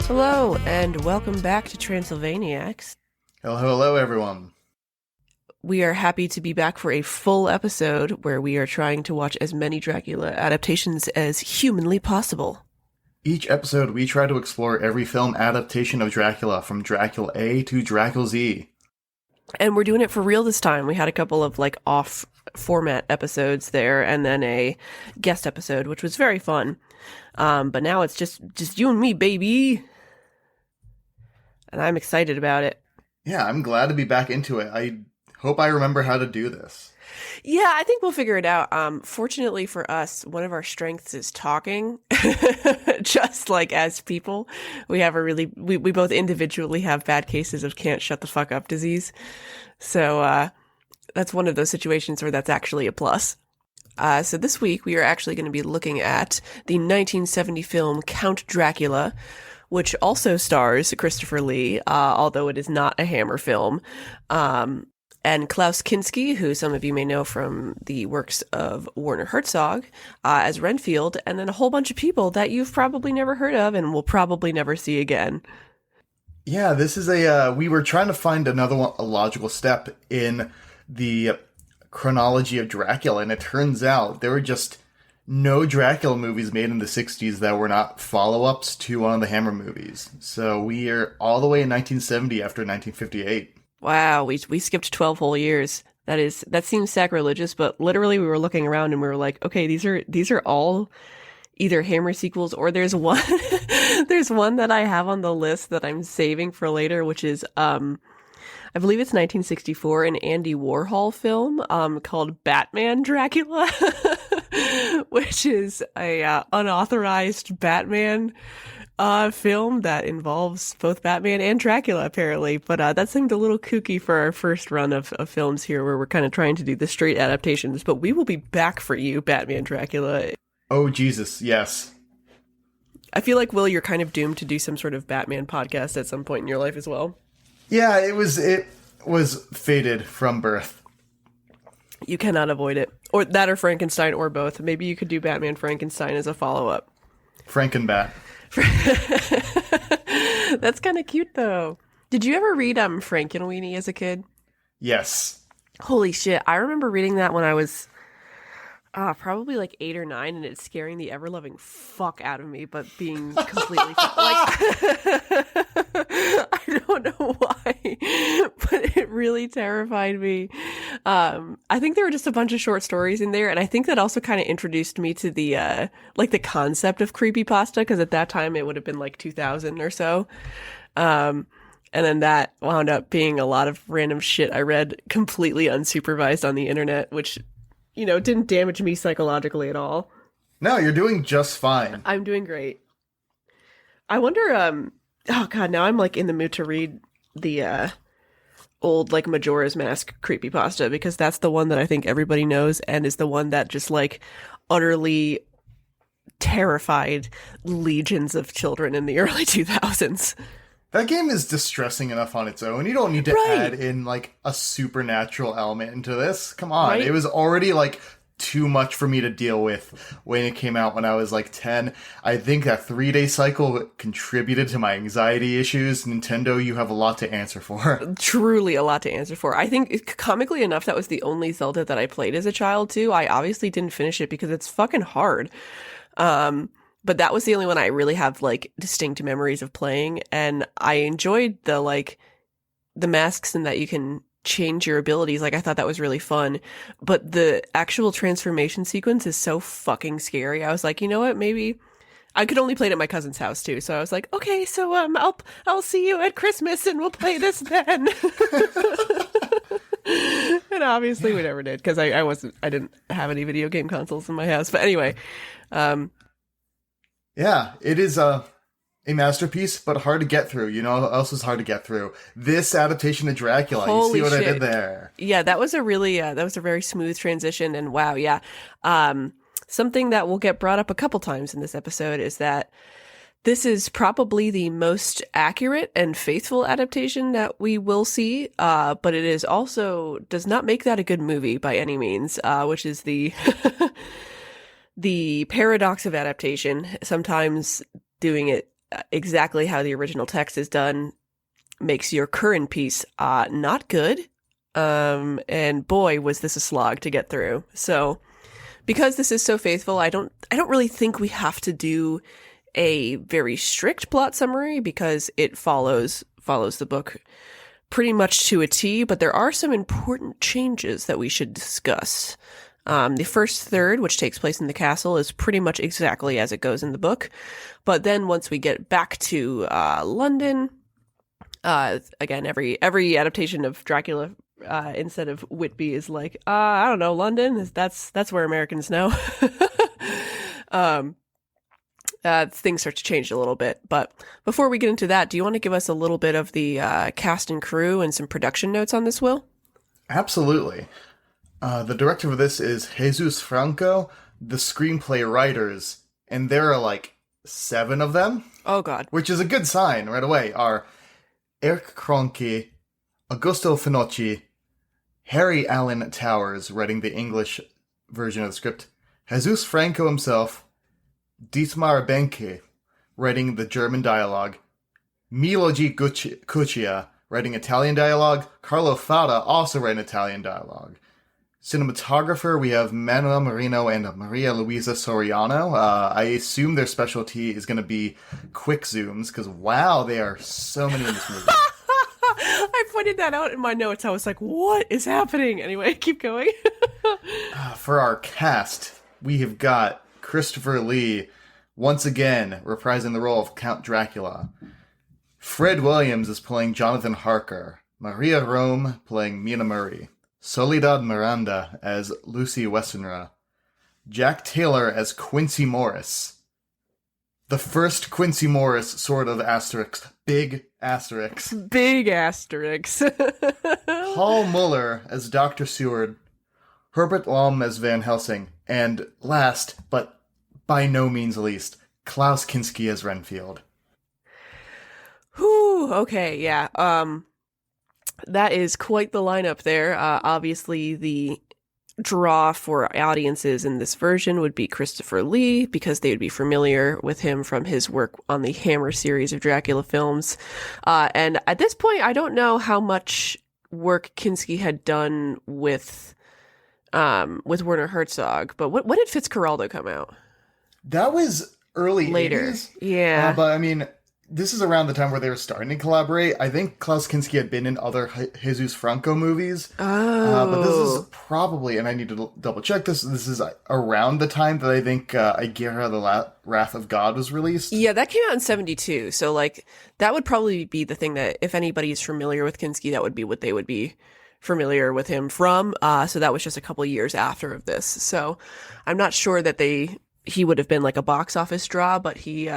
Hello, and welcome back to Transylvaniacs. Hello, everyone. We are happy to be back for a full episode where we are trying to watch as many Dracula adaptations as humanly possible. Each episode, we try to explore every film adaptation of Dracula, from Dracula A to Dracula Z. And we're doing it for real this time. We had a couple of off-format episodes there, and then a guest episode, which was very fun. But now it's just you and me, baby. And I'm excited about it. Yeah, I'm glad to be back into it. I hope I remember how to do this. Yeah, I think we'll figure it out. Fortunately for us, one of our strengths is talking. Just like as people, we both individually have bad cases of can't shut the fuck up disease. So that's one of those situations where that's actually a plus. So this week we are actually going to be looking at the 1970 film Count Dracula, which also stars Christopher Lee, although it is not a Hammer film, and Klaus Kinski, who some of you may know from the works of Werner Herzog, as Renfield, and then a whole bunch of people that you've probably never heard of and will probably never see again. Yeah, this is we were trying to find a logical step in the chronology of Dracula, and it turns out there were just no Dracula movies made in the 60s that were not follow-ups to one of the Hammer movies. So we are all the way in 1970 after 1958. Wow, we skipped 12 whole years. That seems sacrilegious, but literally we were looking around and we were like, okay, these are all either Hammer sequels, or there's one there's one that I have on the list that I'm saving for later, which is I believe it's 1964, an Andy Warhol film called Batman Dracula, which is a unauthorized Batman film that involves both Batman and Dracula, apparently. But that seemed a little kooky for our first run of films here, where we're kind of trying to do the straight adaptations. But we will be back for you, Batman Dracula. Oh, Jesus, yes. I feel like, Will, you're kind of doomed to do some sort of Batman podcast at some point in your life as well. Yeah, it was fated from birth. You cannot avoid it. Or that, or Frankenstein, or both. Maybe you could do Batman Frankenstein as a follow-up. Frankenbat. That's kind of cute, though. Did you ever read Frankenweenie as a kid? Yes. Holy shit. I remember reading that when I was probably like 8 or 9, and it's scaring the ever-loving fuck out of me, but being completely I don't know why, but it really terrified me. I think there were just a bunch of short stories in there, and I think that also kind of introduced me to the the concept of creepypasta, because at that time it would have been like 2000 or so. And then that wound up being a lot of random shit I read completely unsupervised on the internet, which, didn't damage me psychologically at all. No, you're doing just fine. I'm doing great. I wonder, oh god, now I'm in the mood to read the old Majora's Mask creepypasta, because that's the one that I think everybody knows, and is the one that just utterly terrified legions of children in the early 2000s. That game is distressing enough on its own. You don't need to add in a supernatural element into this. Come on. Right? It was already too much for me to deal with when it came out when I was 10. I think that 3-day cycle contributed to my anxiety issues. Nintendo, you have a lot to answer for. Truly a lot to answer for. I think, comically enough, that was the only Zelda that I played as a child too. I obviously didn't finish it because it's fucking hard. But that was the only one I really have distinct memories of playing, and I enjoyed the masks and that you can change your abilities. I thought that was really fun, but the actual transformation sequence is so fucking scary. I was like, you know what, maybe I could only play it at my cousin's house too, so I was like, okay, so I'll see you at Christmas and we'll play this then. And obviously we never did, because I didn't have any video game consoles in my house. But anyway, yeah, it is a masterpiece, but hard to get through. You know what else is hard to get through? This adaptation of Dracula. Holy you see what shit. I did there? Yeah, that was a very smooth transition. And wow, yeah. Something that will get brought up a couple times in this episode is that This is probably the most accurate and faithful adaptation that we will see, but it is also does not make that a good movie by any means, which is the the paradox of adaptation. Sometimes doing it exactly how the original text is done makes your current piece not good. And boy, was this a slog to get through. So, because this is so faithful, I don't really think we have to do a very strict plot summary because it follows the book pretty much to a T, but there are some important changes that we should discuss. The first third, which takes place in the castle, is pretty much exactly as it goes in the book. But then once we get back to London, again, every adaptation of Dracula, instead of Whitby, is like, I don't know, London, that's where Americans know. Things start to change a little bit. But before we get into that, do you want to give us a little bit of the cast and crew and some production notes on this, Will? Absolutely. The director of this is Jesus Franco. The screenplay writers, and there are like 7 of them. Oh, God. Which is a good sign right away, are Eric Kronke, Augusto Finocchi, Harry Allen Towers, writing the English version of the script, Jesus Franco himself, Dietmar Benke, writing the German dialogue, Miloji Cuccia, writing Italian dialogue, Carlo Fauda, also writing Italian dialogue. Cinematographer, we have Manuel Marino and Maria Luisa Soriano. I assume their specialty is going to be quick zooms, because wow, there are so many in this movie. I pointed that out in my notes. I was like, what is happening? Anyway, keep going. For our cast, we have got Christopher Lee, once again, reprising the role of Count Dracula. Fred Williams is playing Jonathan Harker. Maria Rome playing Mina Murray. Soledad Miranda as Lucy Westenra. Jack Taylor as Quincy Morris. The first Quincy Morris, sort of asterisk. Big asterisk. Big asterisk. Paul Muller as Dr. Seward. Herbert Lom as Van Helsing. And last, but by no means least, Klaus Kinski as Renfield. Whew, okay, yeah. That is quite the lineup there. Obviously, the draw for audiences in this version would be Christopher Lee, because they would be familiar with him from his work on the Hammer series of Dracula films. And at this point, I don't know how much work Kinski had done with Werner Herzog, but when did Fitzcarraldo come out? That was early Later. 80s. Yeah. But I mean, this is around the time where they were starting to collaborate. I think Klaus Kinski had been in other Jesus Franco movies. Oh. But this is probably, and I need to double check this is around the time that I think Aguirre, the Wrath of God was released. Yeah, that came out in 1972. So, like, that would probably be the thing that, if anybody's familiar with Kinski, that would be what they would be familiar with him from. So that was just a couple of years after of this. So I'm not sure that he would have been like a box office draw, but he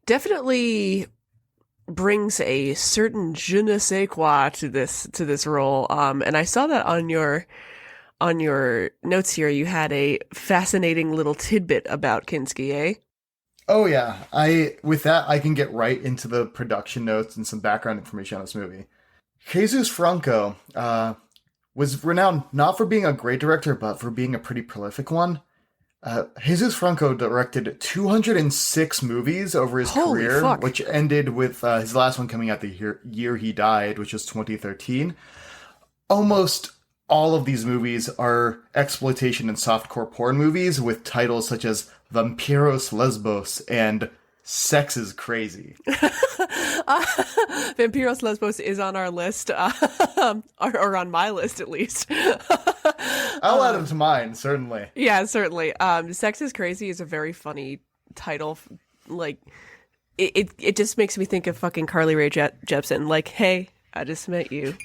definitely brings a certain je ne sais quoi to this role. And I saw that on your notes here, you had a fascinating little tidbit about Kinski, eh? Oh yeah, with that I can get right into the production notes and some background information on this movie. Jesus Franco was renowned not for being a great director, but for being a pretty prolific one. Jesus Franco directed 206 movies over his Holy career, fuck. which ended with his last one coming out the year he died, which was 2013. Almost all of these movies are exploitation and softcore porn movies with titles such as Vampiros Lesbos and Sex is Crazy. Vampiros Lesbos is on our list, or on my list at least. I'll add them to mine, certainly. Yeah, certainly. Sex is Crazy is a very funny title. Like, it just makes me think of fucking Carly Rae Jepsen. Like, hey, I just met you.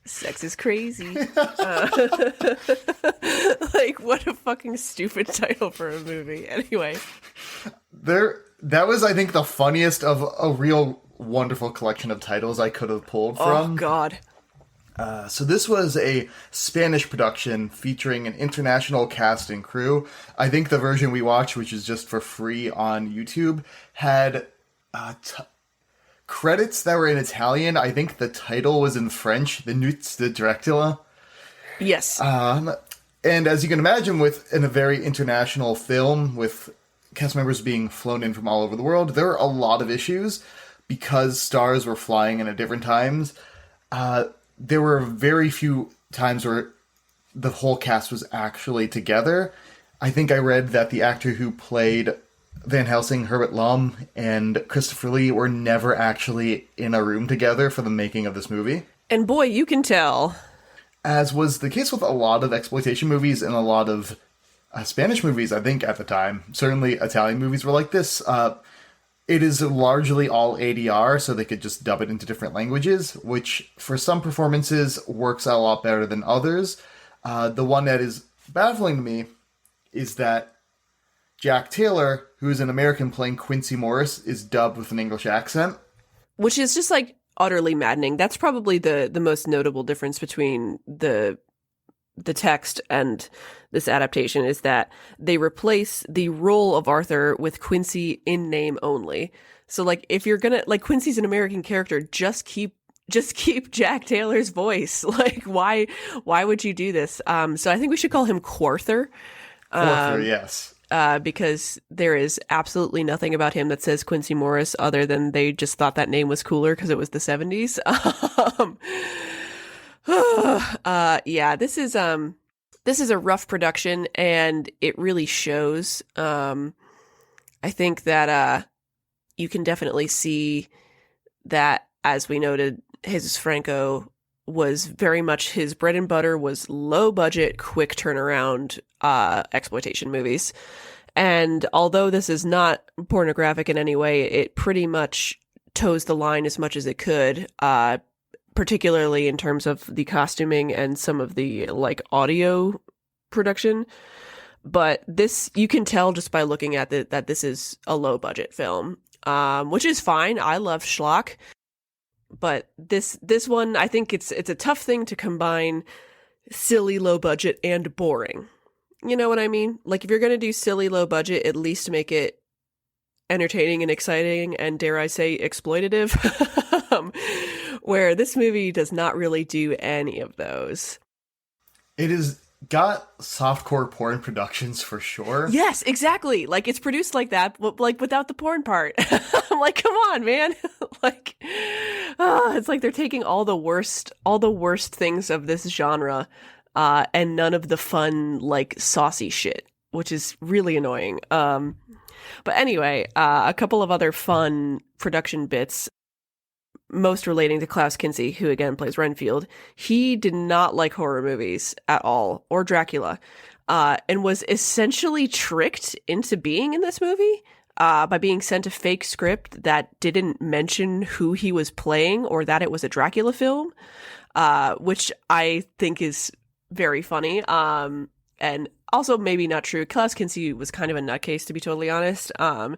Sex is crazy. Like, what a fucking stupid title for a movie. Anyway. That was, I think, the funniest of a real wonderful collection of titles I could have pulled from. Oh, God. So this was a Spanish production featuring an international cast and crew. I think the version we watched, which is just for free on YouTube, had Credits that were in Italian. I think the title was in French, The Nuits de Dracula. Yes. And as you can imagine, in a very international film, with cast members being flown in from all over the world, there were a lot of issues because stars were flying in at different times. There were very few times where the whole cast was actually together. I think I read that the actor who played Van Helsing, Herbert Lom, and Christopher Lee were never actually in a room together for the making of this movie. And boy, you can tell. As was the case with a lot of exploitation movies and a lot of Spanish movies, I think, at the time. Certainly Italian movies were like this. It is largely all ADR, so they could just dub it into different languages, which for some performances works out a lot better than others. The one that is baffling to me is that Jack Taylor, who is an American playing Quincy Morris, is dubbed with an English accent. Which is just like utterly maddening. That's probably the most notable difference between the text and this adaptation, is that they replace the role of Arthur with Quincy in name only. So like if you're gonna, like, Quincy's an American character, just keep Jack Taylor's voice. Like why would you do this? So I think we should call him Quarther. Yes. Because there is absolutely nothing about him that says Quincy Morris other than they just thought that name was cooler because it was the 70s. Yeah, this is a rough production, and it really shows. I think that you can definitely see that, as we noted, Jesus Franco was very much, his bread and butter was low budget, quick turnaround exploitation movies. And although this is not pornographic in any way, it pretty much toes the line as much as it could, particularly in terms of the costuming and some of the like audio production. But this, you can tell just by looking at it that this is a low budget film, which is fine. I love schlock. But this one, I think it's a tough thing to combine silly, low budget, and boring. You know what I mean? Like, if you're going to do silly, low budget, at least make it entertaining and exciting and, dare I say, exploitative. Where this movie does not really do any of those. It has got softcore porn productions for sure. Yes, exactly. Like, it's produced like that, but like without the porn part. I'm like, come on, man. Like, it's like they're taking all the worst things of this genre, and none of the fun, like, saucy shit, which is really annoying. But anyway, a couple of other fun production bits, most relating to Klaus Kinski, who again plays Renfield. He did not like horror movies at all, or Dracula, and was essentially tricked into being in this movie by being sent a fake script that didn't mention who he was playing or that it was a Dracula film, which I think is very funny. And also maybe not true. Klaus Kinski was kind of a nutcase, to be totally honest, and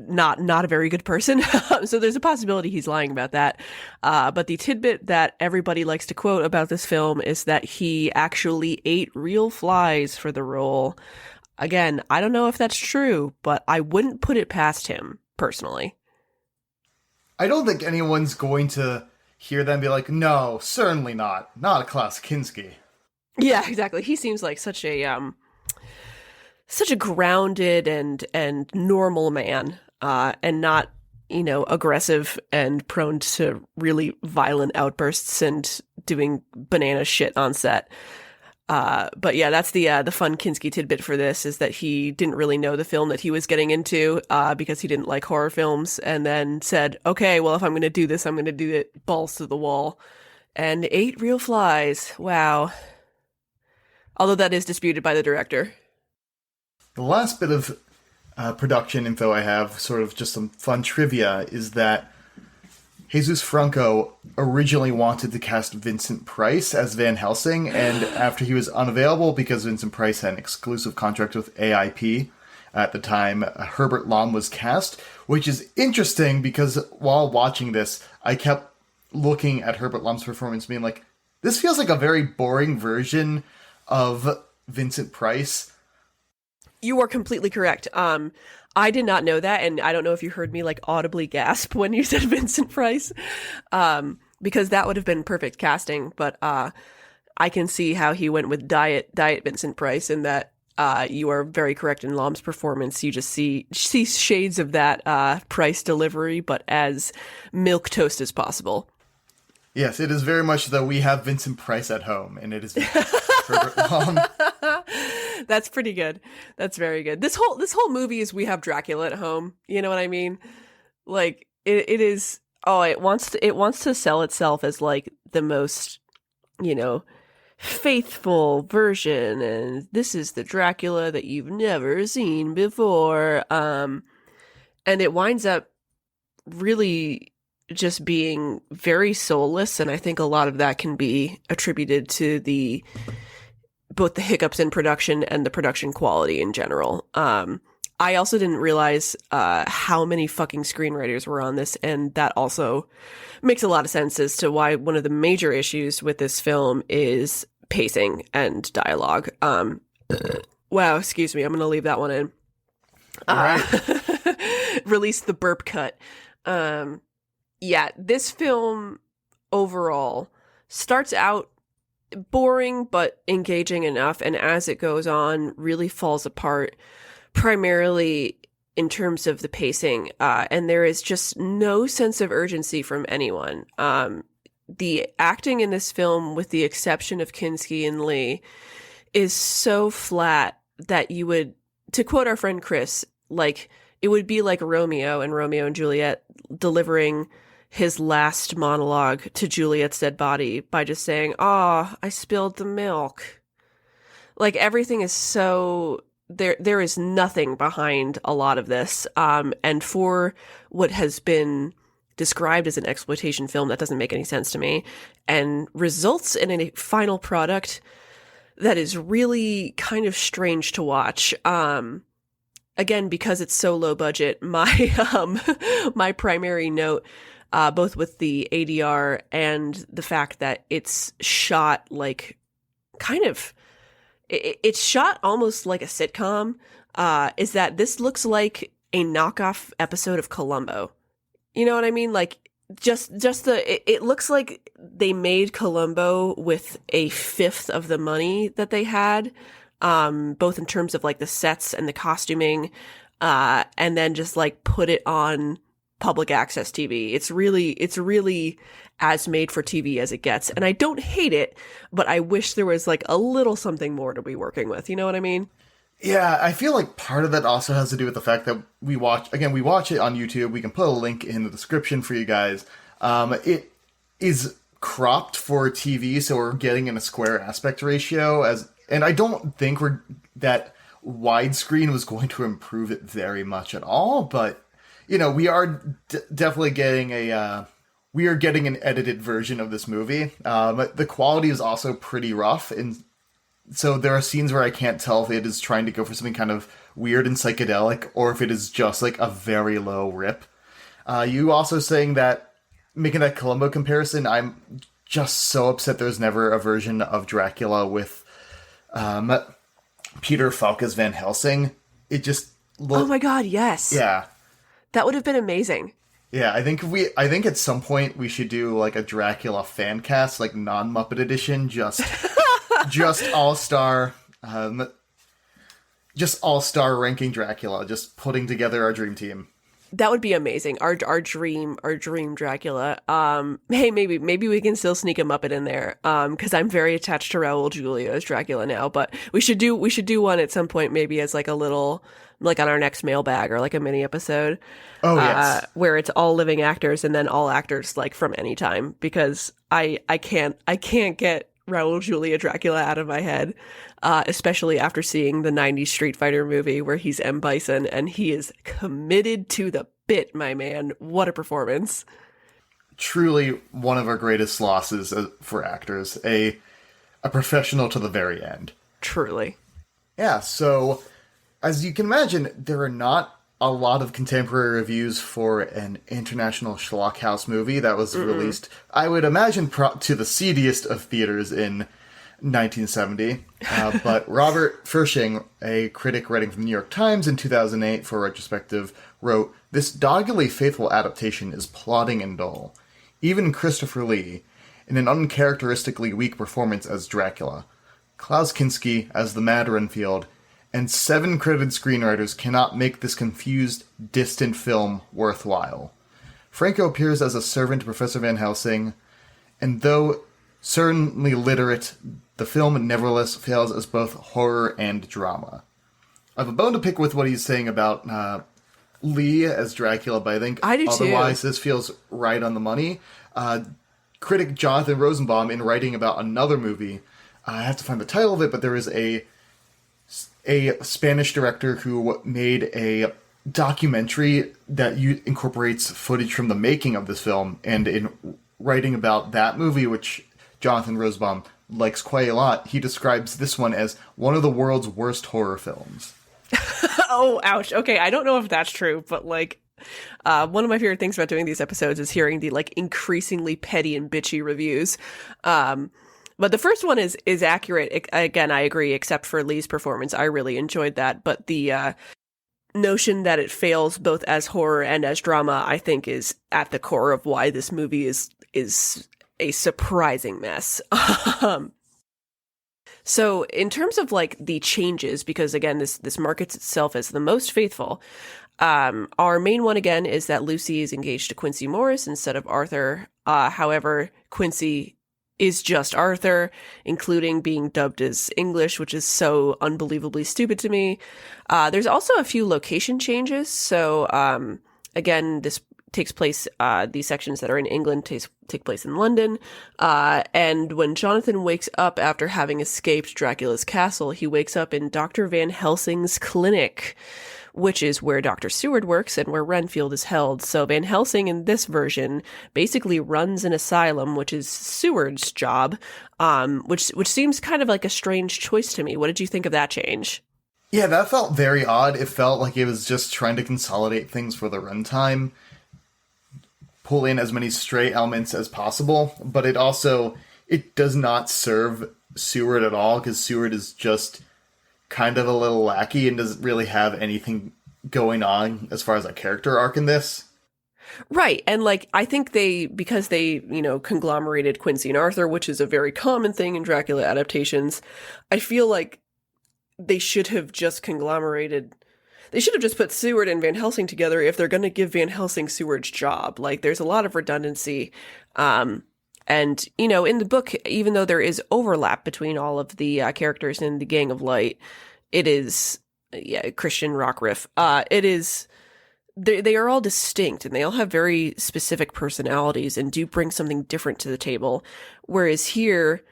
not a very good person. So there's a possibility he's lying about that. But the tidbit that everybody likes to quote about this film is that he actually ate real flies for the role. Again, I don't know if that's true, but I wouldn't put it past him, personally. I don't think anyone's going to hear them be like, no, certainly not. Not a Klaus Kinski. Yeah, exactly. He seems like such a grounded and normal man, and not, aggressive and prone to really violent outbursts and doing banana shit on set. But yeah, that's the fun Kinski tidbit for this, is that he didn't really know the film that he was getting into, because he didn't like horror films, and then said, okay, well, if I'm going to do this, I'm going to do it balls to the wall, and ate real flies. Wow. Although that is disputed by the director. The last bit of production info I have, sort of just some fun trivia, is that Jesus Franco originally wanted to cast Vincent Price as Van Helsing, and after he was unavailable because Vincent Price had an exclusive contract with AIP at the time, Herbert Lom was cast, which is interesting because while watching this, I kept looking at Herbert Lom's performance being like, this feels like a very boring version of Vincent Price. You are completely correct. I did not know that, and I don't know if you heard me like audibly gasp when you said Vincent Price, because that would have been perfect casting. But I can see how he went with diet Vincent Price, and that you are very correct in Lom's performance. You just see shades of that Price delivery, but as milquetoast as possible. Yes, it is very much though we have Vincent Price at home, and it is Herbert Lom. That's pretty good. That's very good. This whole movie is we have Dracula at home. You know what I mean? Like it is. Oh, it wants to sell itself as like the most, faithful version, and this is the Dracula that you've never seen before. And it winds up really just being very soulless, and I think a lot of that can be attributed to both the hiccups in production and the production quality in general. I also didn't realize how many fucking screenwriters were on this, and that also makes a lot of sense as to why one of the major issues with this film is pacing and dialogue. Wow, excuse me, I'm gonna leave that one in. All right. Release the burp cut. Yeah, this film overall starts out boring but engaging enough, and as it goes on, really falls apart, primarily in terms of the pacing. And there is just no sense of urgency from anyone. The acting in this film, with the exception of Kinski and Lee, is so flat that you would, to quote our friend Chris, like it would be like Romeo and Juliet delivering his last monologue to Juliet's dead body by just saying, "Oh, I spilled the milk." Like everything is so there is nothing behind a lot of this. And for what has been described as an exploitation film, that doesn't make any sense to me, and results in a final product that is really kind of strange to watch. Again, because it's so low budget, my primary note, both with the ADR and the fact that it's shot like it's shot almost like a sitcom, is that this looks like a knockoff episode of Columbo. You know what I mean? Like it looks like they made Columbo with a fifth of the money that they had, both in terms of like the sets and the costuming, and then just like put it on public access TV. It's really as made for TV as it gets. And I don't hate it, but I wish there was like a little something more to be working with. You know what I mean? Yeah, I feel like part of that also has to do with the fact that we watch it on YouTube. We can put a link in the description for you guys. It is cropped for TV, so we're getting in a square aspect ratio, and I don't think that widescreen was going to improve it very much at all, but we are definitely getting an edited version of this movie. But the quality is also pretty rough, and so there are scenes where I can't tell if it is trying to go for something kind of weird and psychedelic, or if it is just like a very low rip. You also making that Columbo comparison, I'm just so upset there's never a version of Dracula with Peter Falk as Van Helsing. It just oh my god, yes. Yeah. That would have been amazing. Yeah, I think at some point we should do like a Dracula fan cast, like non-Muppet edition, just all-star ranking Dracula, just putting together our dream team. That would be amazing. Our dream Dracula. Hey, maybe we can still sneak a Muppet in there. Because I'm very attached to Raul Julia as Dracula now. But we should do one at some point, maybe as like a little, like on our next mailbag or like a mini episode. Oh yes, where it's all living actors and then all actors like from any time. Because I can't get Raul Julia Dracula out of my head, especially after seeing the 90s Street Fighter movie where he's M. Bison, and he is committed to the bit, my man. What a performance. Truly one of our greatest losses for actors. A professional to the very end. Truly. Yeah, so as you can imagine, there are not a lot of contemporary reviews for an international schlockhouse movie that was released, I would imagine, to the seediest of theaters in 1970. But Robert Fershing, a critic writing for the New York Times in 2008 for a retrospective, wrote, "This doggedly faithful adaptation is plodding and dull. Even Christopher Lee, in an uncharacteristically weak performance as Dracula, Klaus Kinski as the Mad Renfield, and 7 credited screenwriters cannot make this confused, distant film worthwhile. Franco appears as a servant to Professor Van Helsing, and though certainly literate, the film nevertheless fails as both horror and drama." I have a bone to pick with what he's saying about Lee as Dracula, but I think otherwise this feels right on the money. Critic Jonathan Rosenbaum, in writing about another movie, I have to find the title of it, but there is a Spanish director who made a documentary that incorporates footage from the making of this film, and in writing about that movie, which Jonathan Rosenbaum likes quite a lot, he describes this one as one of the world's worst horror films. Oh, ouch. Okay, I don't know if that's true, but like, one of my favorite things about doing these episodes is hearing the like increasingly petty and bitchy reviews. But the first one is accurate. Again, I agree, except for Lee's performance. I really enjoyed that. But the notion that it fails both as horror and as drama, I think, is at the core of why this movie is a surprising mess. So in terms of like the changes, because again, this markets itself as the most faithful, our main one again is that Lucy is engaged to Quincy Morris instead of Arthur. However, Quincy is just Arthur, including being dubbed as English, which is so unbelievably stupid to me. There's also a few location changes. So again, this takes place, these sections that are in England take place in London. And when Jonathan wakes up after having escaped Dracula's castle, he wakes up in Dr. Van Helsing's clinic, which is where Dr. Seward works and where Renfield is held. So Van Helsing in this version basically runs an asylum, which is Seward's job, which seems kind of like a strange choice to me. What did you think of that change? Yeah, that felt very odd. It felt like it was just trying to consolidate things for the runtime, pull in as many stray elements as possible, but it does not serve Seward at all, because Seward is just kind of a little lackey and doesn't really have anything going on as far as a character arc in this. Right. And like, I think because they, conglomerated Quincy and Arthur, which is a very common thing in Dracula adaptations, I feel like they should have just put Seward and Van Helsing together if they're going to give Van Helsing Seward's job. Like, there's a lot of redundancy. And, in the book, even though there is overlap between all of the characters in the Gang of Light, it is, Christian rock riff. It is, they are all distinct and they all have very specific personalities and do bring something different to the table. Whereas here,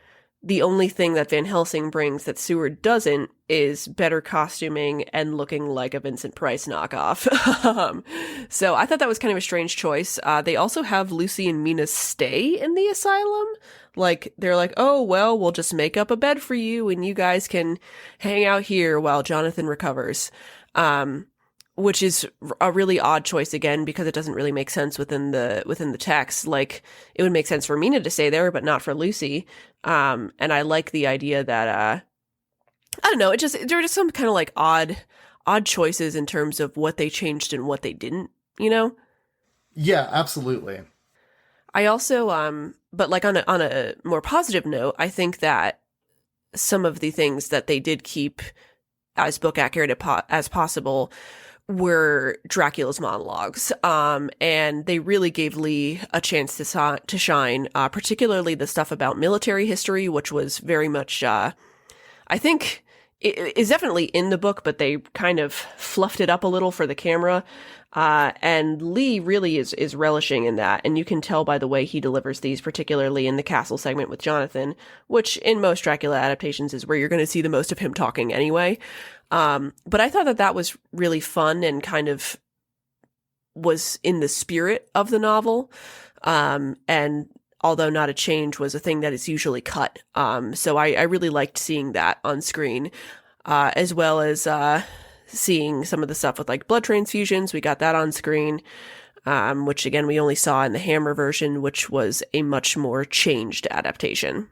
the only thing that Van Helsing brings that Seward doesn't is better costuming and looking like a Vincent Price knockoff. So I thought that was kind of a strange choice. They also have Lucy and Mina stay in the asylum. Like, they're like, oh, well, we'll just make up a bed for you and you guys can hang out here while Jonathan recovers. Which is a really odd choice again, because it doesn't really make sense within the text. Like, it would make sense for Mina to stay there, but not for Lucy. And I like the idea that, I don't know, there were just some kind of like odd choices in terms of what they changed and what they didn't, Yeah, absolutely. I also, but like on a more positive note, I think that some of the things that they did keep as book accurate as possible were Dracula's monologues. And they really gave Lee a chance to shine, particularly the stuff about military history, which was very much, I think it is definitely in the book, but they kind of fluffed it up a little for the camera. And Lee really is relishing in that. And you can tell by the way he delivers these, particularly in the castle segment with Jonathan, which in most Dracula adaptations is where you're going to see the most of him talking anyway. But I thought that was really fun and kind of was in the spirit of the novel. And although not a change, was a thing that is usually cut. So I really liked seeing that on screen, as well as seeing some of the stuff with like blood transfusions. We got that on screen, which again, we only saw in the Hammer version, which was a much more changed adaptation.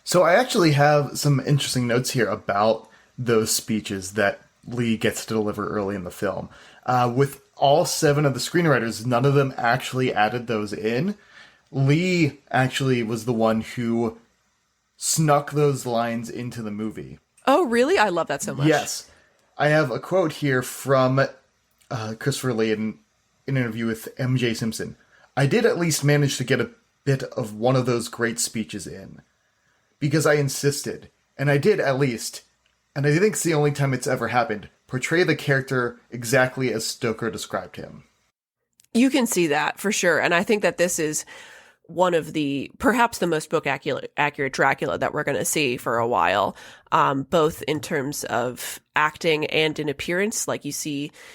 So I actually have some interesting notes here about those speeches that Lee gets to deliver early in the film. With all 7 of the screenwriters, none of them actually added those in. Lee actually was the one who snuck those lines into the movie. Oh, really? I love that so much. Yes. I have a quote here from Christopher Lee in an interview with M.J. Simpson. "I did at least manage to get a bit of one of those great speeches in. Because I insisted. And I did at least. And I think it's the only time it's ever happened. Portray the character exactly as Stoker described him." You can see that for sure. And I think that this is one of perhaps the most book accurate Dracula that we're going to see for a while, both in terms of acting and in appearance. Like you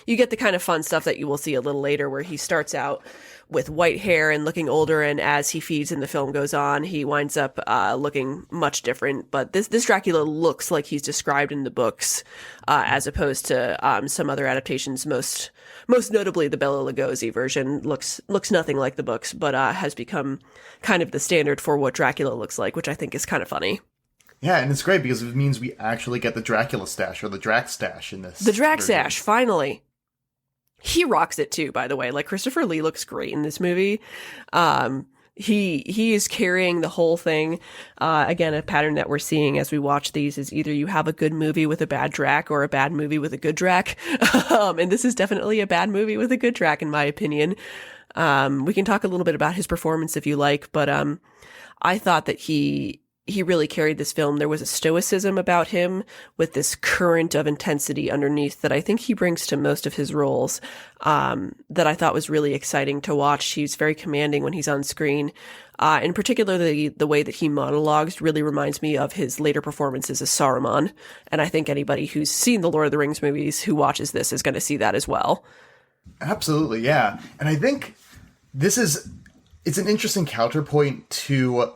get the kind of fun stuff that you will see a little later where he starts out with white hair and looking older, and as he feeds and the film goes on, he winds up looking much different. But this Dracula looks like he's described in the books, as opposed to some other adaptations. Most notably, the Bela Lugosi version looks nothing like the books, but has become kind of the standard for what Dracula looks like, which I think is kind of funny. Yeah, and it's great because it means we actually get the Dracula stash, or the Drac stash in this. The Drac stash, finally. He rocks it too, by the way. Like, Christopher Lee looks great in this movie. He is carrying the whole thing. Again, a pattern that we're seeing as we watch these is either you have a good movie with a bad Drac or a bad movie with a good Drac. And this is definitely a bad movie with a good Drac, in my opinion. We can talk a little bit about his performance if you like, but I thought that he really carried this film. There was a stoicism about him with this current of intensity underneath that I think he brings to most of his roles, that I thought was really exciting to watch. He's very commanding when he's on screen. In particular, the way that he monologues really reminds me of his later performances as Saruman. And I think anybody who's seen the Lord of the Rings movies who watches this is going to see that as well. Absolutely, yeah. And I think it's an interesting counterpoint to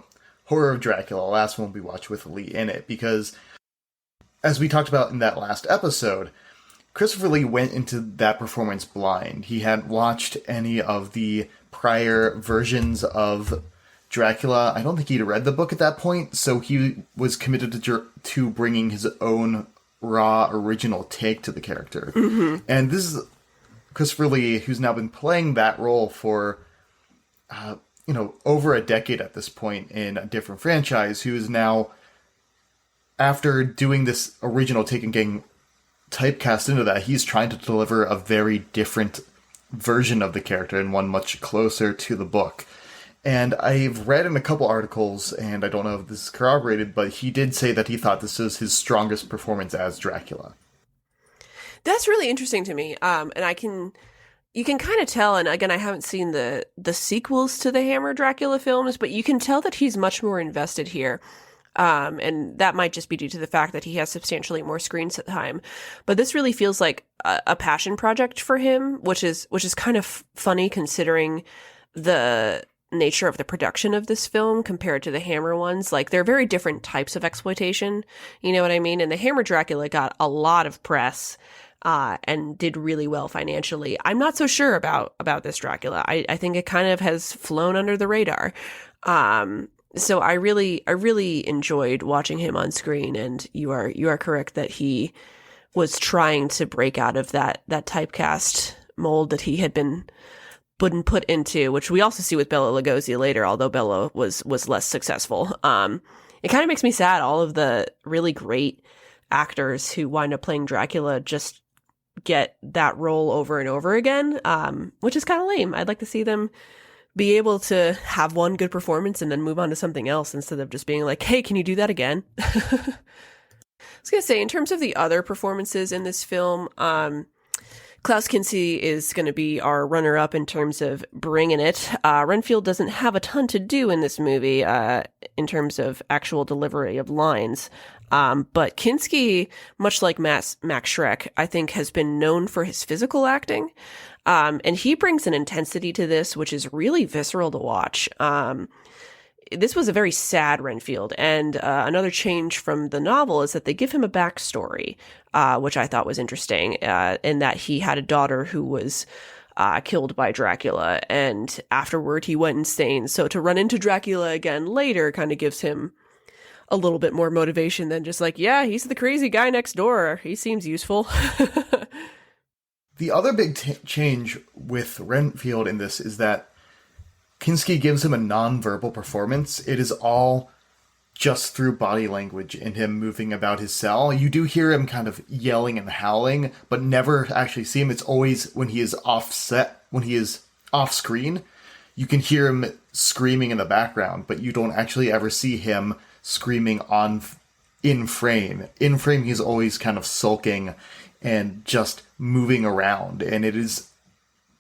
Horror of Dracula, the last one we watched with Lee in it, because as we talked about in that last episode, Christopher Lee went into that performance blind. He hadn't watched any of the prior versions of Dracula. I don't think he'd read the book at that point, so he was committed to bringing his own raw, original take to the character. Mm-hmm. And this is Christopher Lee, who's now been playing that role for over a decade at this point in a different franchise, who is now, after doing this original take and getting typecast into that, he's trying to deliver a very different version of the character and one much closer to the book. And I've read in a couple articles, and I don't know if this is corroborated, but he did say that he thought this was his strongest performance as Dracula. That's really interesting to me. And you can kind of tell, and again, I haven't seen the sequels to the Hammer Dracula films, but you can tell that he's much more invested here. And that might just be due to the fact that he has substantially more screen time. But this really feels like a passion project for him, which is kind of funny considering the nature of the production of this film compared to the Hammer ones. Like, they're very different types of exploitation. You know what I mean? And the Hammer Dracula got a lot of press, and did really well financially. I'm not so sure about this Dracula. I think it kind of has flown under the radar. So I really enjoyed watching him on screen, and you are correct that he was trying to break out of that typecast mold that he had been put into, which we also see with Bela Lugosi later, although Bela was less successful. It kind of makes me sad, all of the really great actors who wind up playing Dracula just get that role over and over again, which is kind of lame. I'd like to see them be able to have one good performance and then move on to something else instead of just being like, hey, can you do that again? I was going to say, in terms of the other performances in this film, Klaus Kinski is going to be our runner-up in terms of bringing it. Renfield doesn't have a ton to do in this movie in terms of actual delivery of lines. But Kinski, much like Max Schreck, I think has been known for his physical acting. And he brings an intensity to this, which is really visceral to watch. This was a very sad Renfield. And another change from the novel is that they give him a backstory, which I thought was interesting, in that he had a daughter who was killed by Dracula. And afterward, he went insane. So to run into Dracula again later kind of gives him a little bit more motivation than just like, yeah, he's the crazy guy next door. He seems useful. The other big change with Renfield in this is that Kinski gives him a non-verbal performance. It is all just through body language and him moving about his cell. You do hear him kind of yelling and howling, but never actually see him. It's always when he is offset, when he is off screen. You can hear him screaming in the background, but you don't actually ever see him screaming in frame. In frame, he's always kind of sulking and just moving around, and it is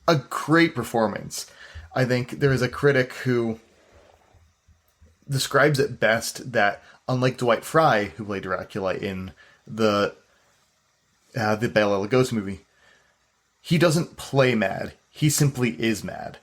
a great performance. I think there is a critic who describes it best that, unlike Dwight Fry, who played Dracula in the Bela Lugosi movie, he doesn't play mad. He simply is mad.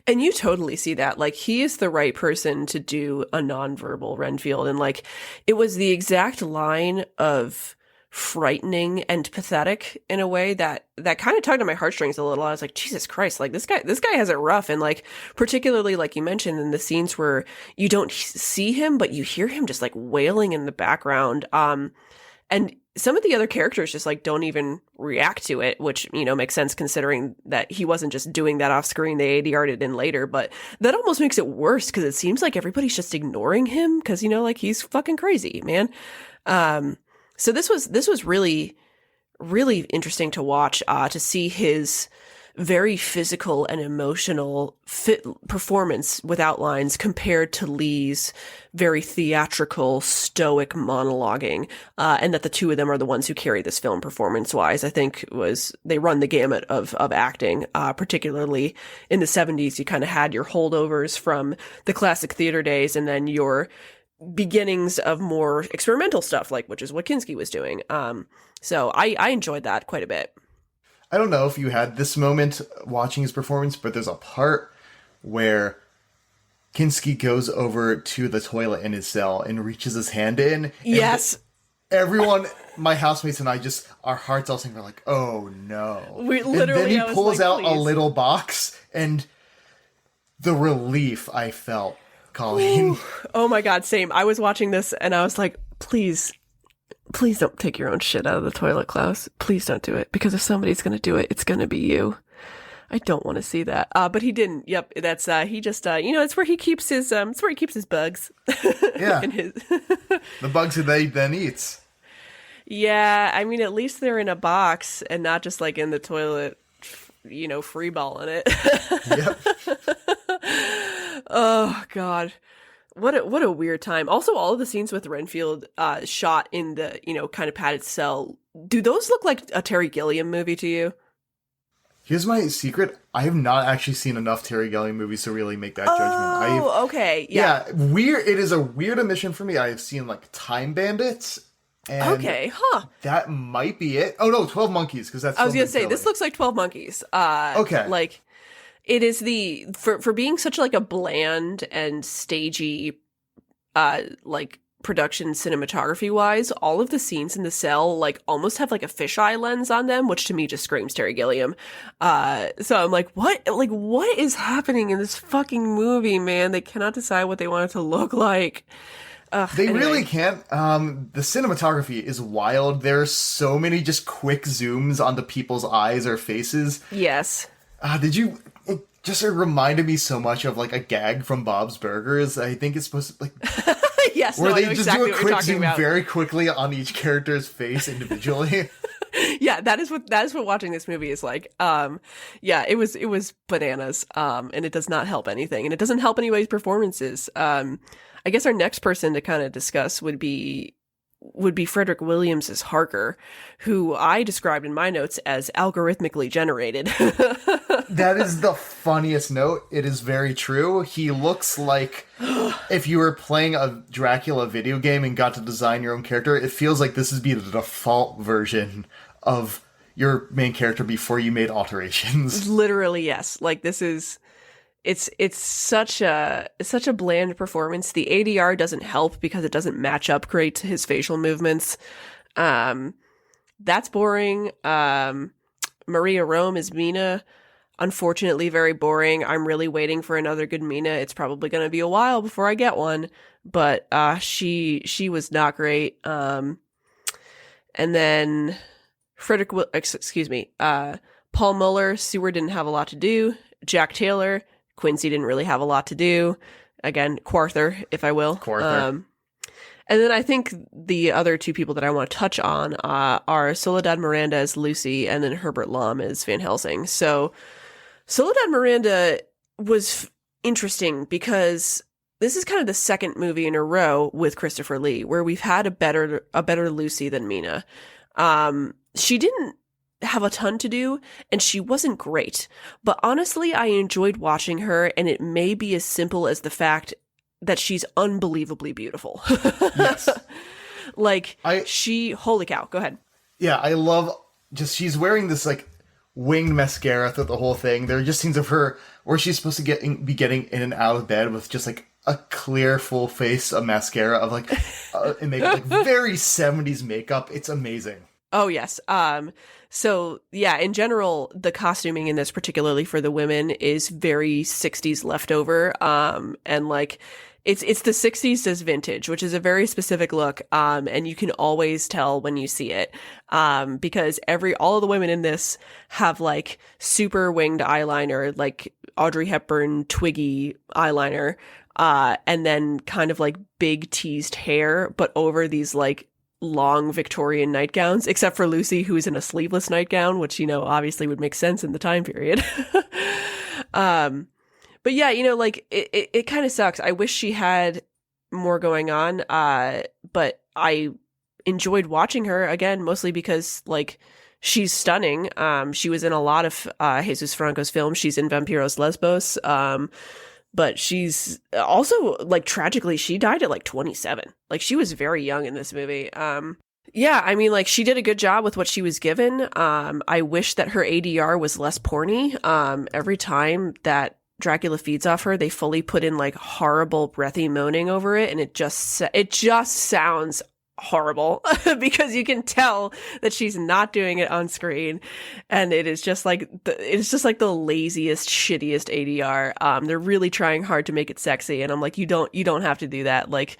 And you totally see that. Like, he is the right person to do a nonverbal Renfield. And, like, it was the exact line of frightening and pathetic in a way that kind of tugged at my heartstrings a little. I was like, Jesus Christ, like, this guy has it rough. And, like, particularly, like you mentioned, in the scenes where you don't see him, but you hear him just, like, wailing in the background. And some of the other characters just, like, don't even react to it, which, you know, makes sense considering that he wasn't just doing that off screen. They ADR'd it in later, but that almost makes it worse because it seems like everybody's just ignoring him because, you know, like, he's fucking crazy, man. So this was really, really interesting to watch, to see his very physical and emotional performance without lines compared to Lee's very theatrical, stoic monologuing, and that the two of them are the ones who carry this film performance-wise. I think they run the gamut of acting, particularly in the 70s. You kind of had your holdovers from the classic theater days, and then your beginnings of more experimental stuff, which is what Kinski was doing. So I enjoyed that quite a bit. I don't know if you had this moment watching his performance, but there's a part where Kinski goes over to the toilet in his cell and reaches his hand in. Yes. Everyone, my housemates and I, just, our hearts all sink. We're like, oh no. We literally, and then he pulls out a little box, and the relief I felt, Colleen. Oh my God, same. I was watching this and I was like, please don't take your own shit out of the toilet, Klaus. Please don't do it. Because if somebody's going to do it, it's going to be you. I don't want to see that. But he didn't. Yep. That's, he just, it's where he keeps his, bugs. Yeah. The bugs that they then eats. Yeah. I mean, at least they're in a box and not just like in the toilet, free balling it. Yep. Oh God. What a weird time. Also, all of the scenes with Renfield shot in the, kind of padded cell, do those look like a Terry Gilliam movie to you? Here's my secret. I have not actually seen enough Terry Gilliam movies to really make that judgment. Oh, okay. Yeah. Weird. It is a weird omission for me. I have seen, Time Bandits. And okay, huh. That might be it. Oh, no, 12 Monkeys, because that's... I was going to say, this looks like 12 Monkeys. Okay. It is for being such a bland and stagey, production cinematography wise, all of the scenes in the cell almost have a fisheye lens on them, which to me just screams Terry Gilliam. So I'm like, what is happening in this fucking movie, man? They cannot decide what they want it to look like. Anyway. Really can't. The cinematography is wild. There's so many just quick zooms onto people's eyes or faces. Yes. It just reminded me so much of a gag from Bob's Burgers. I think it's supposed to yes, where they just exactly do a quick zoom very quickly on each character's face individually. Yeah, that is what watching this movie is like. Yeah, it was bananas. And it does not help anything, and it doesn't help anybody's performances. I guess our next person to kind of discuss would be Frederick Williams as Harker, who I described in my notes as algorithmically generated. That is the funniest note. It is very true. He looks like if you were playing a Dracula video game and got to design your own character, it feels like this would be the default version of your main character before you made alterations. Literally, yes. It's such a bland performance. The ADR doesn't help because it doesn't match up great to his facial movements. That's boring. Maria Rome is Mina. unfortunately very boring. I'm really waiting for another good Mina. It's probably going to be a while before I get one, but she was not great. And then Paul Muller, Seward didn't have a lot to do. Jack Taylor, Quincy didn't really have a lot to do. Again, Quarther, if I will. Quarther. And then I think the other two people that I want to touch on are Soledad Miranda as Lucy and then Herbert Lom as Van Helsing. So Soledad Miranda was interesting because this is kind of the second movie in a row with Christopher Lee where we've had a better Lucy than Mina. She didn't have a ton to do and she wasn't great, but honestly, I enjoyed watching her, and it may be as simple as the fact that she's unbelievably beautiful. Yes. Holy cow, go ahead. Yeah, I love she's wearing this like winged mascara through the whole thing. There are just scenes of her where she's supposed to be getting in and out of bed with just like a clear full face of mascara of like and makeup, like very 70s makeup. It's amazing. Oh yes. So yeah, in general, the costuming in this, particularly for the women, is very 60s leftover. And like it's the 60s as vintage, which is a very specific look. And you can always tell when you see it. Because all of the women in this have like super winged eyeliner, like Audrey Hepburn Twiggy eyeliner, and then kind of like big teased hair, but over these like long Victorian nightgowns, except for Lucy, who is in a sleeveless nightgown, which, obviously would make sense in the time period. But yeah, like it kind of sucks. I wish she had more going on. But I enjoyed watching her again, mostly because like she's stunning. She was in a lot of Jesus Franco's films. She's in Vampiros Lesbos. But she's also, like, tragically, she died at, like, 27. Like, she was very young in this movie. Yeah, I mean, like, she did a good job with what she was given. I wish that her ADR was less porny. Every time that Dracula feeds off her, they fully put in, like, horrible, breathy moaning over it, and it just sounds horrible because you can tell that she's not doing it on screen, and it is just like the laziest, shittiest ADR. They're really trying hard to make it sexy, and I'm like, you don't have to do that. Like,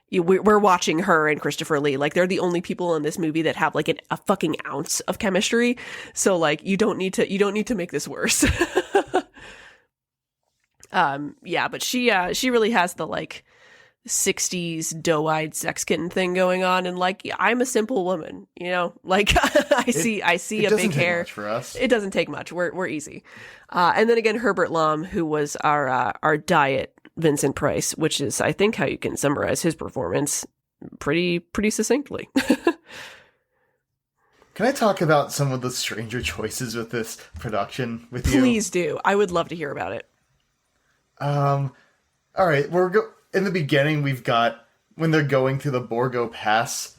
we're watching her and Christopher Lee. Like, they're the only people in this movie that have like a fucking ounce of chemistry. So like, you don't need to make this worse. Yeah, but she really has the like 60s doe-eyed sex kitten thing going on, and like, I'm a simple woman, like I see a big hair. Much for us. It doesn't take much. We're easy. And then again, Herbert Lom, who was our diet Vincent Price, which is, I think, how you can summarize his performance pretty succinctly. Can I talk about some of the stranger choices with this production with you? Please do. I would love to hear about it. All right, in the beginning, we've got when they're going through the Borgo Pass.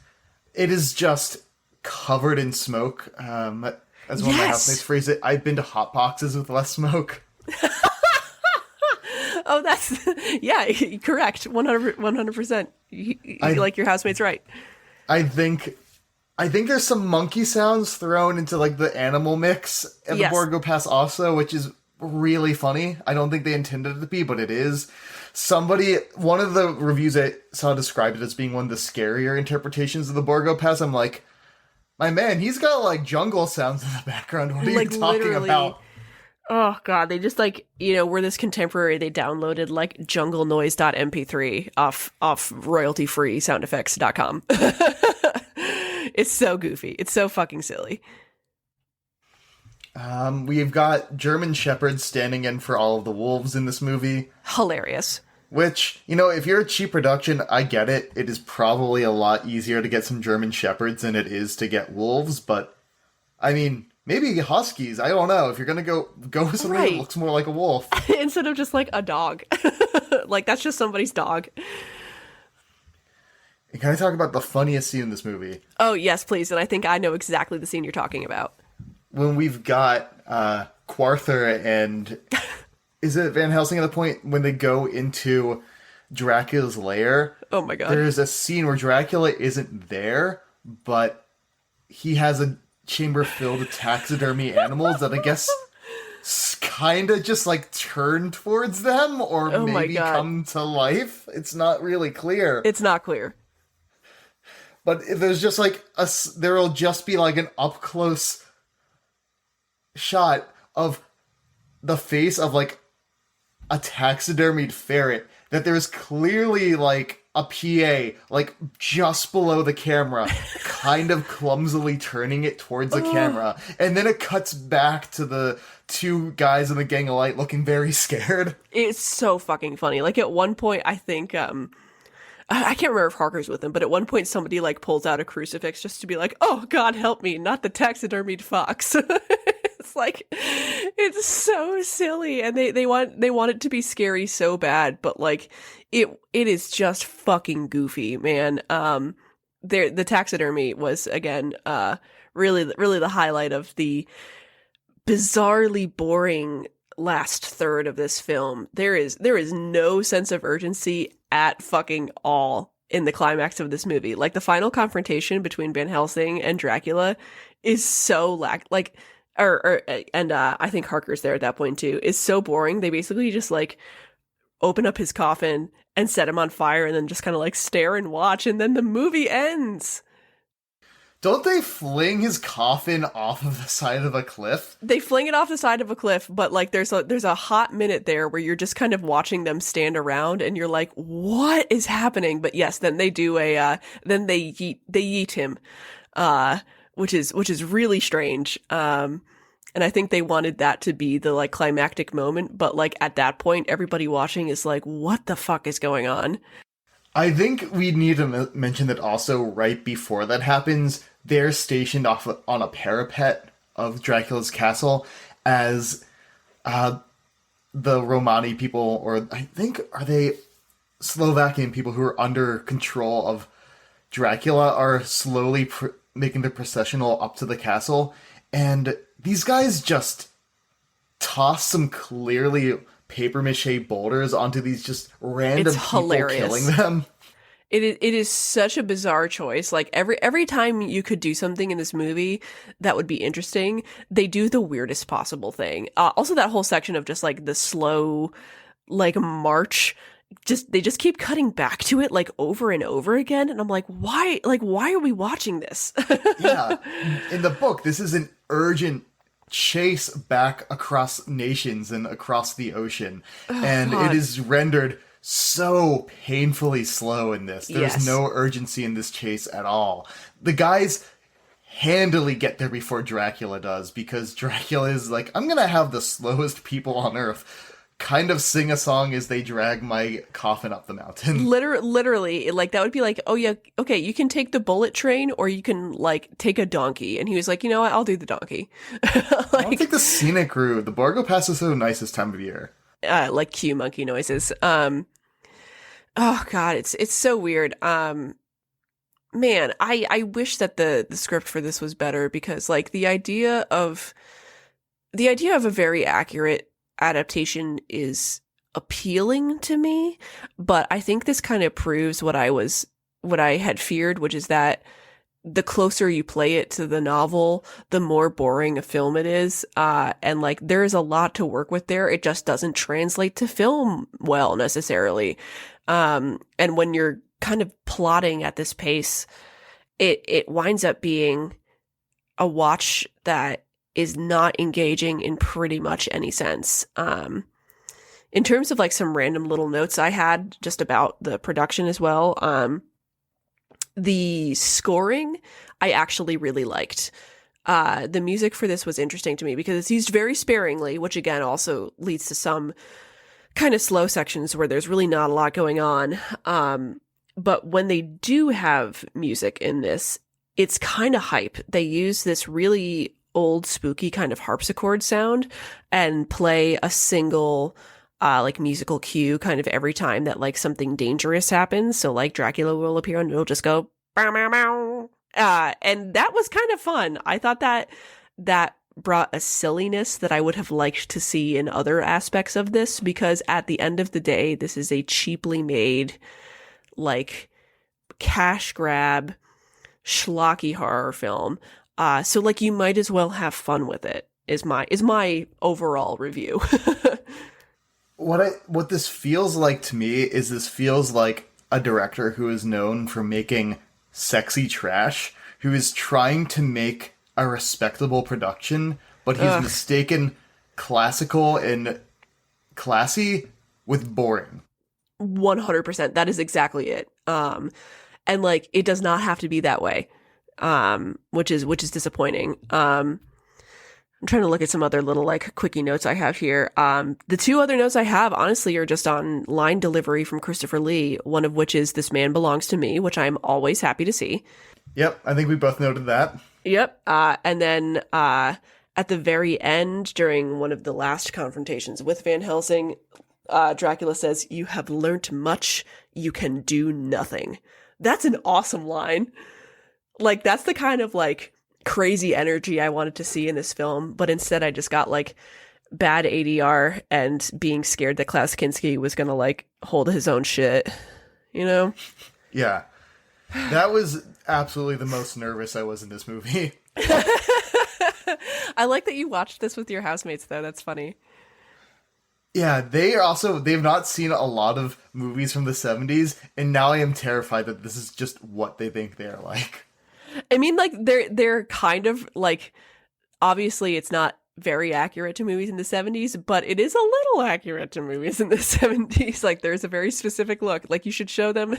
It is just covered in smoke. As one of my housemates phrase it, I've been to hot boxes with less smoke. Oh, that's correct. 100%. Like your housemate's right. I think there's some monkey sounds thrown into like the animal mix at the Borgo Pass also, which is really funny. I don't think they intended it to be, but it is. One of the reviews I saw described it as being one of the scarier interpretations of the Borgo Pass. I'm like, my man, he's got like jungle sounds in the background. What are you talking about? Oh god, they just like, we're this contemporary. They downloaded like junglenoise.mp3 off royalty-free soundeffects.com. It's so goofy. It's so fucking silly. We've got German Shepherds standing in for all of the wolves in this movie. Hilarious. Which, if you're a cheap production, I get it. It is probably a lot easier to get some German Shepherds than it is to get wolves, but, I mean, maybe huskies. I don't know. If you're gonna go with something that looks more like a wolf. Instead of just like a dog. Like, that's just somebody's dog. Can I talk about the funniest scene in this movie? Oh, yes, please. And I think I know exactly the scene you're talking about. When we've got Quarther and is it Van Helsing at the point when they go into Dracula's lair? Oh my god. There's a scene where Dracula isn't there, but he has a chamber filled with taxidermy animals that I guess kind of just like turn towards them or Oh my maybe God. come to life. It's not really clear. It's not clear. But there's just like there'll just be like an up close shot of the face of like a taxidermied ferret that there's clearly like a PA like just below the camera kind of clumsily turning it towards the camera, and then it cuts back to the two guys in the Gang of Light looking very scared. It's so fucking funny. Like at one point, I think I can't remember if Harker's with him, but at one point somebody like pulls out a crucifix just to be like, "Oh God, help me, not the taxidermied fox." It's like, it's so silly, and they want it to be scary so bad, but like it is just fucking goofy, man. The taxidermy was again really the highlight of the bizarrely boring last third of this film. There is no sense of urgency at fucking all in the climax of this movie. Like the final confrontation between Van Helsing and Dracula is so I think Harker's there at that point too, is so boring. They basically just like open up his coffin and set him on fire and then just kind of like stare and watch, and then the movie ends. Don't they fling his coffin off of the side of a cliff? They fling it off the side of a cliff, but like there's a hot minute there where you're just kind of watching them stand around and you're like, what is happening? But yes, then they do then they yeet him, which is really strange. And I think they wanted that to be the like climactic moment, but like at that point, everybody watching is like, what the fuck is going on? I think we need to mention that also right before that happens, they're stationed on a parapet of Dracula's castle as the Romani people, or I think, are they Slovakian people who are under control of Dracula, are slowly making the processional up to the castle. And these guys just toss some clearly papier-mâché boulders onto these just random people, killing them. It is such a bizarre choice. Like every time you could do something in this movie that would be interesting, they do the weirdest possible thing. Also, that whole section of just like the slow, like march, they just keep cutting back to it like over and over again, and I'm like, why? Like, why are we watching this? Yeah, in the book, this is an urgent chase back across nations and across the ocean, and God. it is rendered so painfully slow in this. There's no urgency in this chase at all. The guys handily get there before Dracula does, because Dracula is like, I'm gonna have the slowest people on Earth kind of sing a song as they drag my coffin up the mountain. Literally, like that would be like, oh yeah, okay, you can take the bullet train or you can like take a donkey. And he was like, you know what, I'll do the donkey. Like, I don't think the scenic route. The Borgo Pass is so nice this time of year. Like cue monkey noises. Oh God, it's so weird. Man, I wish that the script for this was better, because like the idea of a very accurate adaptation is appealing to me, but I think this kind of proves what I had feared, which is that the closer you play it to the novel, the more boring a film it is. And like there is a lot to work with there. It just doesn't translate to film well necessarily. And when you're kind of plotting at this pace, it winds up being a watch that is not engaging in pretty much any sense. In terms of like some random little notes I had just about the production as well, the scoring I actually really liked. The music for this was interesting to me because it's used very sparingly, which again also leads to some kind of slow sections where there's really not a lot going on. But when they do have music in this, it's kind of hype. They use this really old spooky kind of harpsichord sound and play a single like musical cue kind of every time that like something dangerous happens. So like Dracula will appear and it'll just go bow, bow, bow. And that was kind of fun. I thought that brought a silliness that I would have liked to see in other aspects of this, because at the end of the day, this is a cheaply made like cash grab schlocky horror film. So like you might as well have fun with it. is my overall review. What this feels like to me is this feels like a director who is known for making sexy trash, who is trying to make a respectable production, but he's mistaken classical and classy with boring. 100%. That is exactly it. And like, it does not have to be that way. Which is disappointing. I'm trying to look at some other little like quickie notes I have here. The two other notes I have, honestly, are just on line delivery from Christopher Lee, one of which is "This man belongs to me," which I'm always happy to see. Yep, I think we both noted that. Yep. And then at the very end, during one of the last confrontations with Van Helsing, Dracula says, "You have learnt much, you can do nothing." That's an awesome line. Like, that's the kind of like crazy energy I wanted to see in this film, but instead I just got like bad ADR and being scared that Klaus Kinski was gonna like hold his own shit, you know? Yeah. That was absolutely the most nervous I was in this movie. I like that you watched this with your housemates, though. That's funny. Yeah, they've not seen a lot of movies from the 70s, and now I am terrified that this is just what they think they're like. I mean, like, they're kind of like, obviously it's not very accurate to movies in the 70s, but it is a little accurate to movies in the 70s. Like, there's a very specific look. Like, you should show them.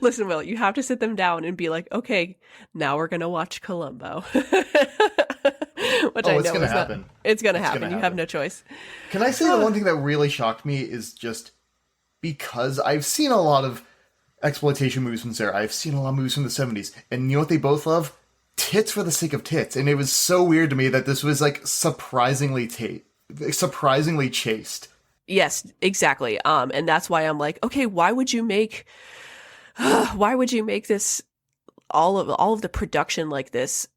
Listen, Will, you have to sit them down and be like, okay, now we're gonna watch Columbo. Which I know it's gonna happen. It's gonna happen. You have no choice. Can I say the one thing that really shocked me is just because I've seen a lot of exploitation movies from Sarah. I've seen a lot of movies from the 70s, and you know what they both love? Tits for the sake of tits. And it was so weird to me that this was like surprisingly chaste. Yes, exactly. And that's why I'm like, okay, why would you make this all of the production like this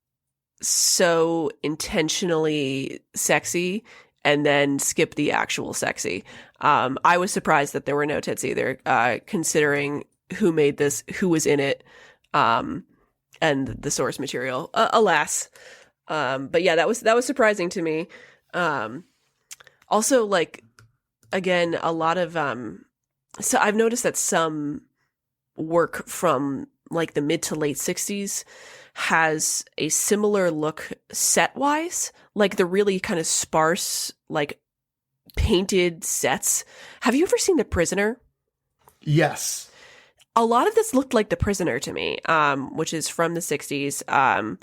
so intentionally sexy and then skip the actual sexy? I was surprised that there were no tits either, considering who made this, who was in it, and the source material. Alas. But yeah, that was surprising to me. Also, like, again, a lot of so I've noticed that some work from like the mid to late 60s has a similar look set wise, like the really kind of sparse, like painted sets. Have you ever seen The Prisoner? Yes. A lot of this looked like The Prisoner to me, which is from the 60s,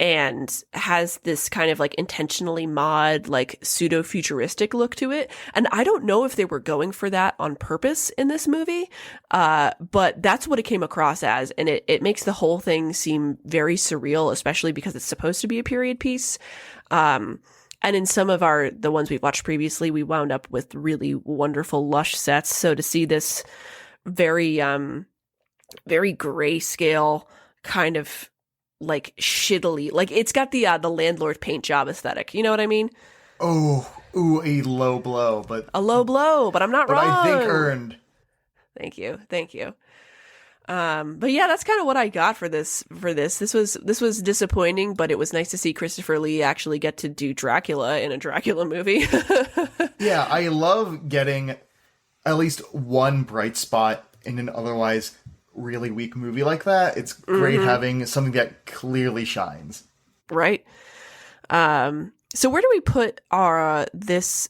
and has this kind of like intentionally mod, like pseudo-futuristic look to it. And I don't know if they were going for that on purpose in this movie, but that's what it came across as. And it makes the whole thing seem very surreal, especially because it's supposed to be a period piece. And in some of the ones we've watched previously, we wound up with really wonderful, lush sets. So to see this very, very grayscale kind of like shittily, like it's got the landlord paint job aesthetic. You know what I mean? A low blow, but I'm not wrong. I think earned. Thank you. But yeah, that's kind of what I got for this. This was disappointing, but it was nice to see Christopher Lee actually get to do Dracula in a Dracula movie. Yeah, I love getting at least one bright spot in an otherwise really weak movie like that. It's great having something that clearly shines. Right. So where do we put our this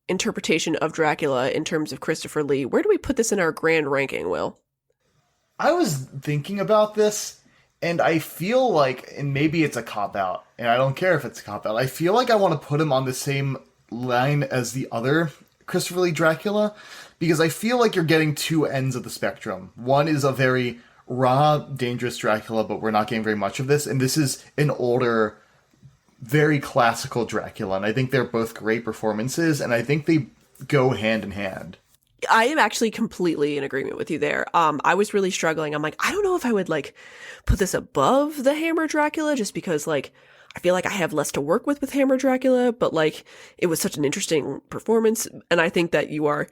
interpretation of Dracula in terms of Christopher Lee? Where do we put this in our grand ranking, Will? I was thinking about this, and I feel like, and maybe it's a cop-out, and I don't care if it's a cop-out, I feel like I want to put him on the same line as the other Christopher Lee Dracula, because I feel like you're getting two ends of the spectrum. One is a very raw, dangerous Dracula, but we're not getting very much of this, and this is an older, very classical Dracula, and I think they're both great performances, and I think they go hand in hand. I am actually completely in agreement with you there. I was really struggling. I'm like, I don't know if I would like put this above the Hammer Dracula, just because like I feel like I have less to work with Hammer Dracula, but like it was such an interesting performance, and I think that you are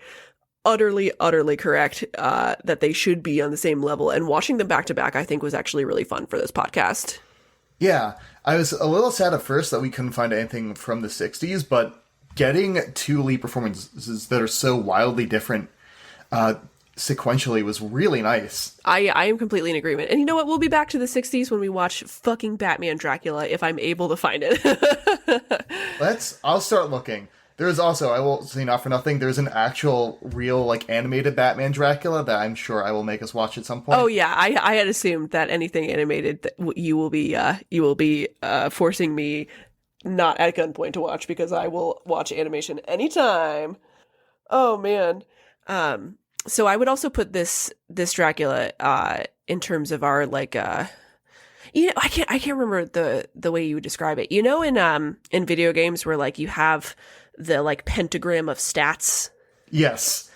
utterly correct that they should be on the same level. And watching them back to back, I think, was actually really fun for this podcast. Yeah, I was a little sad at first that we couldn't find anything from the 60s, but getting two lead performances that are so wildly different sequentially was really nice. I am completely in agreement. And you know what? We'll be back to the 60s when we watch fucking Batman Dracula if I'm able to find it. I'll start looking. There's also, I will say not for nothing, there's an actual real like animated Batman Dracula that I'm sure I will make us watch at some point. Oh yeah, I had assumed that anything animated that you will be forcing me not at gunpoint to watch, because I will watch animation anytime. Oh man. So I would also put this Dracula in terms of our like I can't remember the way you would describe it. You know, in video games where like you have the like pentagram of stats. Yes.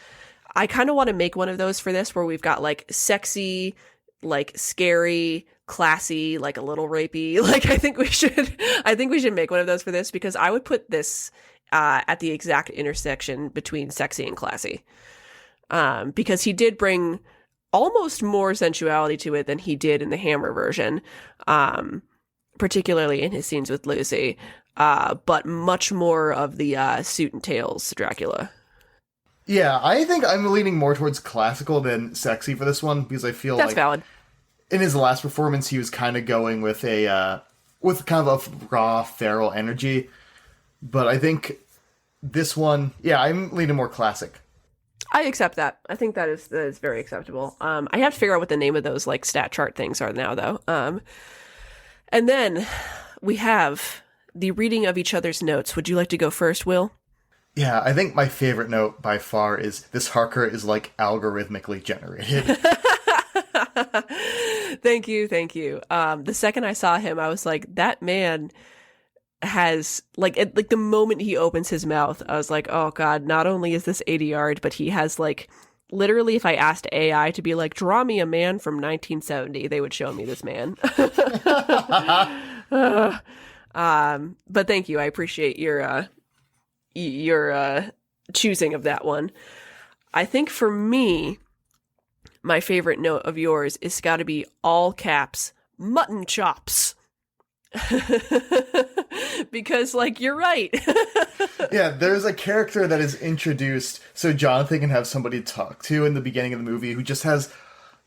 I kind of want to make one of those for this, where we've got like sexy, like scary, classy, like a little rapey. Like I think we should make one of those for this, because I would put this at the exact intersection between sexy and classy. Because he did bring almost more sensuality to it than he did in the Hammer version, particularly in his scenes with Lucy, but much more of the suit and tails Dracula. Yeah, I think I'm leaning more towards classical than sexy for this one, because I feel that's like valid. In his last performance, he was kind of going with with kind of a raw, feral energy. But I think this one, yeah, I'm leaning more classic. I accept that. I think that is very acceptable. I have to figure out what the name of those like stat chart things are now, though. And then we have the reading of each other's notes. Would you like to go first, Will? Yeah, I think my favorite note by far is this Harker is like algorithmically generated. Thank you. The second I saw him, I was like, that man has like the moment he opens his mouth, I was like, oh god, not only is this ADR'd, but he has like literally, if I asked AI to be like, draw me a man from 1970, they would show me this man. But thank you. I appreciate your choosing of that one. I think for me, my favorite note of yours is got to be all caps, mutton chops. Because like you're right. Yeah, there's a character that is introduced so Jonathan can have somebody to talk to in the beginning of the movie who just has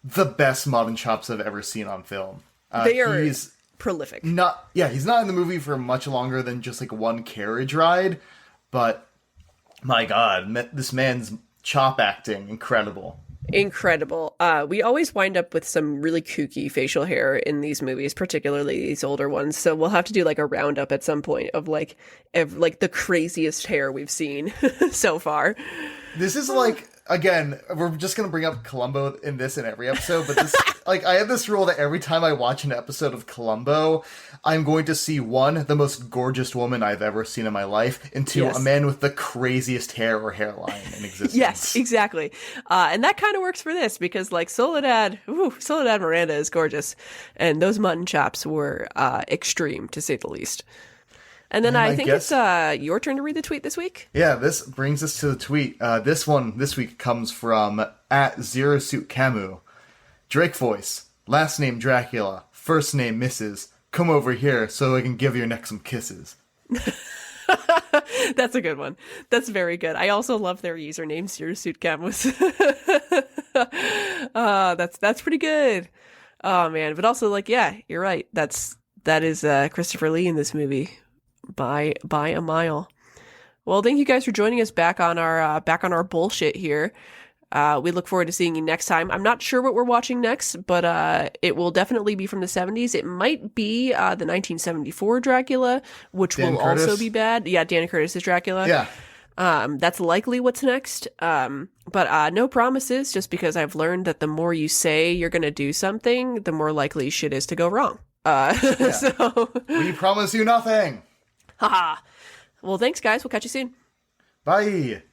the best mutton chops I've ever seen on film. They are prolific. He's not in the movie for much longer than just like one carriage ride, but my god, this man's chop acting, incredible. We always wind up with some really kooky facial hair in these movies, particularly these older ones. So we'll have to do like a roundup at some point of like the craziest hair we've seen so far. This is like, again, we're just going to bring up Columbo in this in every episode, but this, like, I have this rule that every time I watch an episode of Columbo, I'm going to see one, the most gorgeous woman I've ever seen in my life, and two, a man with the craziest hair or hairline in existence. Yes, exactly. And that kind of works for this, because like Soledad Miranda is gorgeous, and those mutton chops were extreme, to say the least. And then I think it's your turn to read the tweet this week. Yeah, this brings us to the tweet. This one this week comes from @ZeroSuitCamu. Drake voice. Last name Dracula. First name Mrs. Come over here so I can give your neck some kisses. That's a good one. That's very good. I also love their username, ZeroSuitCamus. That's pretty good. Oh man, but also like, yeah, you're right. That is Christopher Lee in this movie. By a mile. Well, thank you guys for joining us back on our bullshit here. We look forward to seeing you next time. I'm not sure what we're watching next, but it will definitely be from the 70s. It might be the 1974 Dracula, which will also be bad. Yeah, Danny Curtis's Dracula. Yeah. That's likely what's next. But no promises, just because I've learned that the more you say you're going to do something, the more likely shit is to go wrong. So we promise you nothing. Haha. Well, thanks, guys. We'll catch you soon. Bye.